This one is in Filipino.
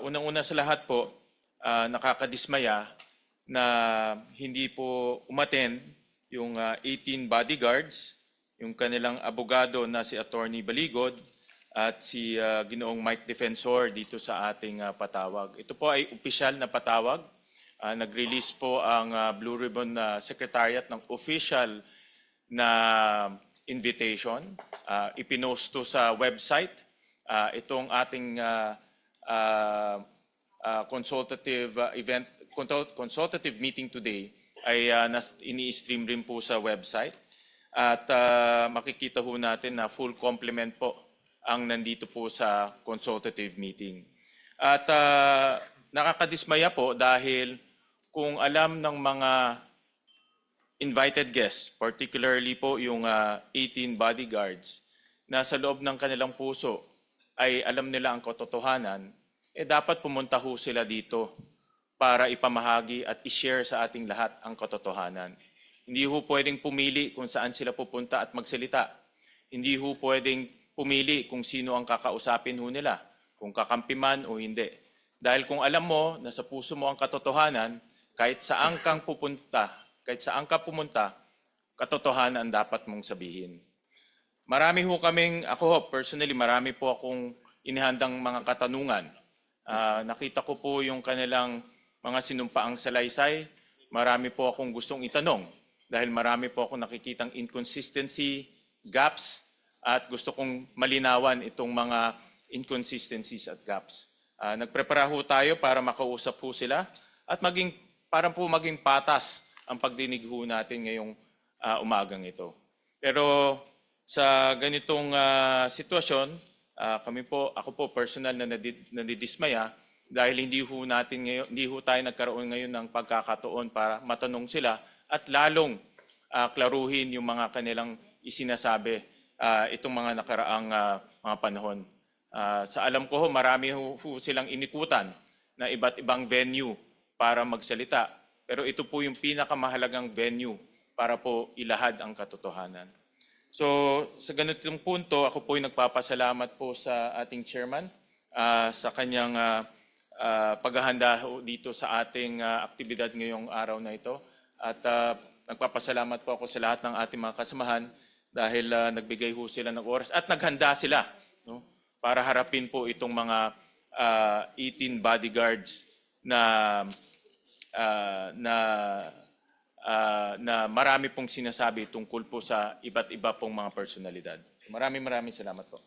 Unang-una sa lahat po, nakakadismaya na hindi po umattend yung 18 bodyguards, yung kanilang abogado na si Attorney Baligod at si Ginoong Mike Defensor dito sa ating patawag. Ito po ay opisyal na patawag. Nag-release po ang Blue Ribbon Secretariat ng official na invitation. Ipinost to sa website. Itong ating consultative meeting today ay ini-stream rin po sa website. At makikita ho natin na full complement po ang nandito po sa consultative meeting. At nakakadismaya po dahil kung alam ng mga invited guests, particularly po yung 18 bodyguards, na sa loob ng kanilang puso ay alam nila ang katotohanan, dapat pumunta ho sila dito para ipamahagi at i-share sa ating lahat ang katotohanan. Hindi ho pwedeng pumili kung saan sila pupunta at magsalita. Hindi ho pwedeng pumili kung sino ang kakausapin ho nila, kung kakampi man o hindi. Dahil kung alam mo na sa puso mo ang katotohanan, kahit saan kang pupunta, kahit saan ka pumunta, katotohanan ang dapat mong sabihin. Marami ho kaming, ako ho, personally, marami po akong inihandang mga katanungan. Nakita ko po yung kanilang mga sinumpaang salaysay. Marami po akong gustong itanong dahil marami po akong nakikitang inconsistency, gaps, at gusto kong malinawan itong mga inconsistencies at gaps. Nagprepara ho tayo para makausap po sila at para po maging patas ang pagdinig ho natin ngayong umagang ito. Pero sa ganitong sitwasyon, ako po personal na nadidismaya dahil hindi ho tayo nagkaroon ngayon ng pagkakataon para matanong sila at lalong klaruhin yung mga kanilang isinasabi itong mga nakaraang mga panahon. Sa alam ko marami ho silang inikutan na iba't ibang venue para magsalita. Pero ito po yung pinakamahalagang venue para po ilahad ang katotohanan. So sa ganitong punto, ako po ay nagpapasalamat po sa ating chairman sa kanyang paghahanda dito sa ating aktibidad ngayong araw na ito. At nagpapasalamat po ako sa lahat ng ating mga kasamahan dahil nagbigay ho sila ng oras at naghanda sila, no, para harapin po itong mga 18 bodyguards na marami pong sinasabi tungkol po sa iba't iba pong mga personalidad. Maraming salamat po.